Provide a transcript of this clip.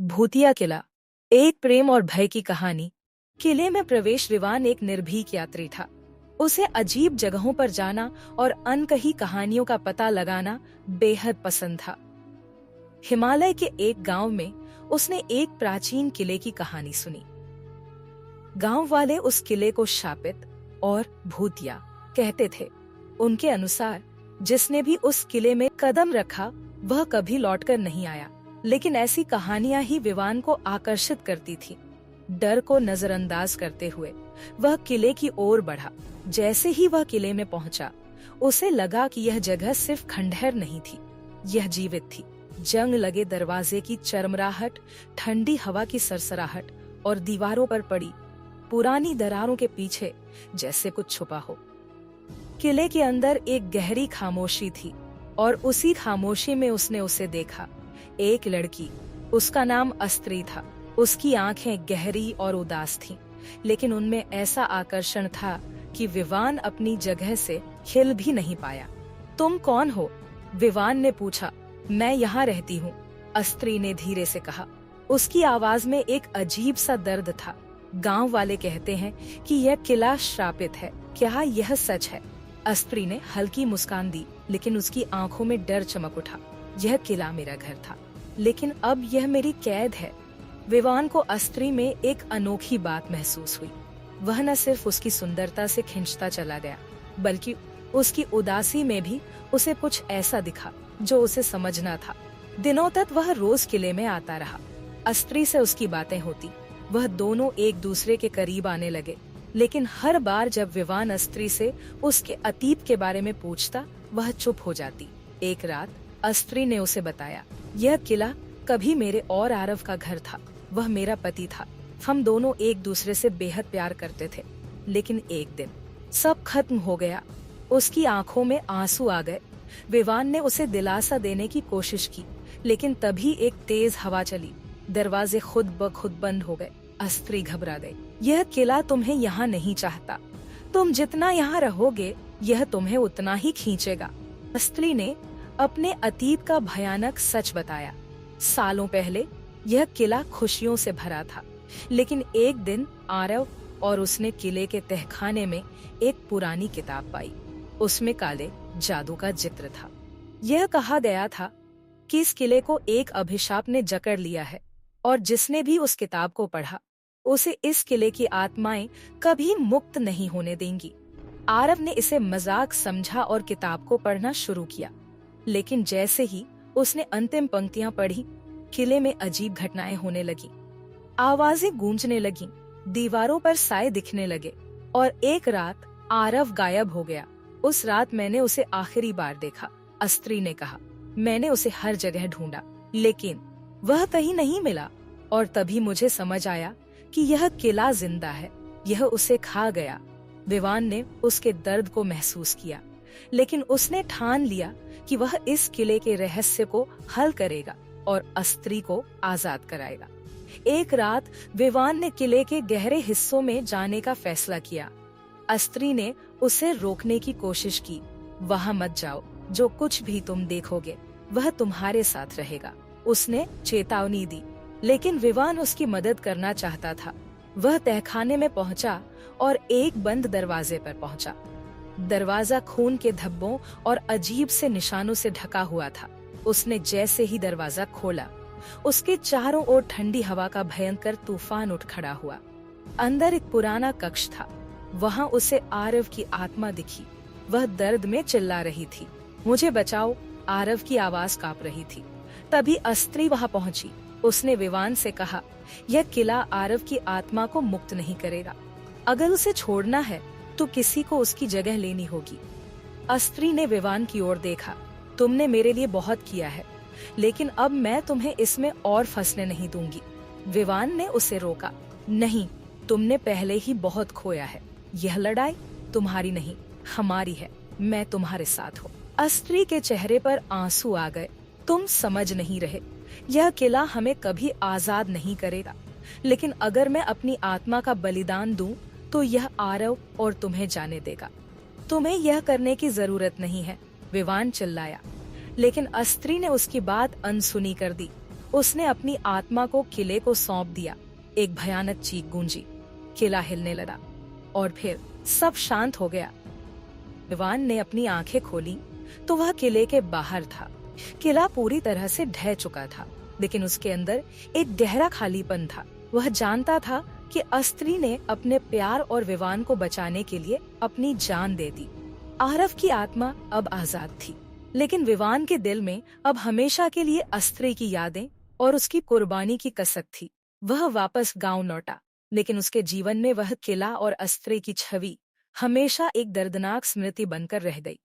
भूतिया किला। एक प्रेम और भय की कहानी। किले में प्रवेश। विवान एक निर्भीक यात्री था। उसे अजीब जगहों पर जाना और अनकही कहानियों का पता लगाना बेहद पसंद था। हिमालय के एक गांव में उसने एक प्राचीन किले की कहानी सुनी। गांव वाले उस किले को शापित और भूतिया कहते थे। उनके अनुसार जिसने भी उस किले में कदम रखा वह कभी लौटकर नहीं आया। लेकिन ऐसी कहानियां ही विवान को आकर्षित करती थी। डर को नजरअंदाज करते हुए वह किले की ओर बढ़ा। जैसे ही वह किले में पहुंचा, उसे लगा कि यह जगह सिर्फ खंडहर नहीं थी, यह जीवित थी। जंग लगे दरवाजे की चरमराहट, ठंडी हवा की सरसराहट और दीवारों पर पड़ी पुरानी दरारों के पीछे जैसे कुछ छुपा हो। किले के अंदर एक गहरी खामोशी थी और उसी खामोशी में उसने उसे देखा। एक लड़की, उसका नाम अस्त्री था। उसकी आंखें गहरी और उदास थीं, लेकिन उनमें ऐसा आकर्षण था कि विवान अपनी जगह से हिल भी नहीं पाया। तुम कौन हो? विवान ने पूछा। मैं यहाँ रहती हूँ, अस्त्री ने धीरे से कहा। उसकी आवाज में एक अजीब सा दर्द था। गांव वाले कहते हैं कि यह किला श्रापित है, क्या यह सच है? अस्त्री ने हल्की मुस्कान दी, लेकिन उसकी आंखों में डर चमक उठा। यह किला मेरा घर था, लेकिन अब यह मेरी कैद है। विवान को अस्त्री में एक अनोखी बात महसूस हुई। वह न सिर्फ उसकी सुंदरता से खिंचता चला गया, बल्कि उसकी उदासी में भी उसे कुछ ऐसा दिखा जो उसे समझना था। दिनों तक वह रोज किले में आता रहा। अस्त्री से उसकी बातें होती, वह दोनों एक दूसरे के करीब आने लगे। लेकिन हर बार जब विवान अस्त्री से उसके अतीत के बारे में पूछता, वह चुप हो जाती। एक रात अस्त्री ने उसे बताया, यह किला कभी मेरे और आरव का घर था। वह मेरा पति था। हम दोनों एक दूसरे से बेहद प्यार करते थे। लेकिन एक दिन सब खत्म हो गया। उसकी आंखों में आंसू आ गए। विवान ने उसे दिलासा देने की कोशिश की, लेकिन तभी एक तेज हवा चली। दरवाजे खुद ब खुद बंद हो गए। अस्त्री घबरा गई। यह किला तुम्हें यहाँ नहीं चाहता। तुम जितना यहाँ रहोगे, यह तुम्हें उतना ही खींचेगा। अस्त्री ने अपने अतीत का भयानक सच बताया। सालों पहले यह किला खुशियों से भरा था, लेकिन एक दिन आरव और उसने किले के तहखाने में एक पुरानी किताब पाई। उसमें काले जादू का जिक्र था। यह कहा गया था कि इस किले को एक अभिशाप ने जकड़ लिया है और जिसने भी उस किताब को पढ़ा, उसे इस किले की आत्माएं कभी मुक्त नहीं होने देंगी। आरव ने इसे मजाक समझा और किताब को पढ़ना शुरू किया। लेकिन जैसे ही उसने अंतिम पंक्तियां पढ़ी, किले में अजीब घटनाएं होने लगी। आवाजें गूंजने लगीं, दीवारों पर साए दिखने लगे और एक रात आरव गायब हो गया। उस रात मैंने उसे आखिरी बार देखा, अस्त्री ने कहा। मैंने उसे हर जगह ढूंढा, लेकिन वह कहीं नहीं मिला। और तभी मुझे समझ आया कि यह किला जिंदा है, यह उसे खा गया। विवान ने उसके दर्द को महसूस किया, लेकिन उसने ठान लिया कि वह इस किले के रहस्य को हल करेगा और अस्त्री को आजाद कराएगा। एक रात विवान ने किले के गहरे हिस्सों में जाने का फैसला किया। अस्त्री ने उसे रोकने की कोशिश की। वहां मत जाओ, जो कुछ भी तुम देखोगे वह तुम्हारे साथ रहेगा, उसने चेतावनी दी। लेकिन विवान उसकी मदद करना चाहता था। वह तहखाने में पहुंचा और एक बंद दरवाजे पर पहुंचा। दरवाजा खून के धब्बों और अजीब से निशानों से ढका हुआ था। उसने जैसे ही दरवाजा खोला, उसके चारों ओर ठंडी हवा का भयंकर तूफान उठ खड़ा हुआ। अंदर एक पुराना कक्ष था। वहां उसे आरव की आत्मा दिखी। वह दर्द में चिल्ला रही थी, मुझे बचाओ। आरव की आवाज कांप रही थी। तभी अस्त्री वहां पहुंची। उसने विवान से कहा, यह किला आरव की आत्मा को मुक्त नहीं करेगा। अगर उसे छोड़ना है तो किसी को उसकी जगह लेनी होगी। अस्त्री ने विवान की ओर देखा। तुमने मेरे लिए बहुत किया है, लेकिन अब मैं तुम्हें इसमें और फंसने नहीं दूंगी। विवान ने उसे रोका। नहीं, तुमने पहले ही बहुत खोया है। यह लड़ाई तुम्हारी नहीं, हमारी है। मैं तुम्हारे साथ हूँ। अस्त्री के चेहरे पर आंसू आ गए। तुम समझ नहीं रहे। यह किला हमें कभी आजाद नहीं करेगा, लेकिन अगर मैं अपनी आत्मा का बलिदान दूं, तो यह आरव और तुम्हें जाने देगा। तुम्हें यह करने की जरूरत नहीं है, विवान चिल्लाया। लेकिन अस्त्री ने उसकी बात अनसुनी कर दी। उसने अपनी आत्मा को किले को सौंप दिया। एक भयानक चीख गूंजी, किला हिलने लगा और फिर सब शांत हो गया। विवान ने अपनी आंखें खोली तो वह किले के बाहर था। किला पूरी तरह से ढह चुका था, लेकिन उसके अंदर एक गहरा खालीपन था। वह जानता था कि अस्त्री ने अपने प्यार और विवान को बचाने के लिए अपनी जान दे दी। आरव की आत्मा अब आजाद थी, लेकिन विवान के दिल में अब हमेशा के लिए अस्त्री की यादें और उसकी कुर्बानी की कसक थी। वह वापस गांव लौटा, लेकिन उसके जीवन में वह किला और अस्त्री की छवि हमेशा एक दर्दनाक स्मृति बनकर रह गई।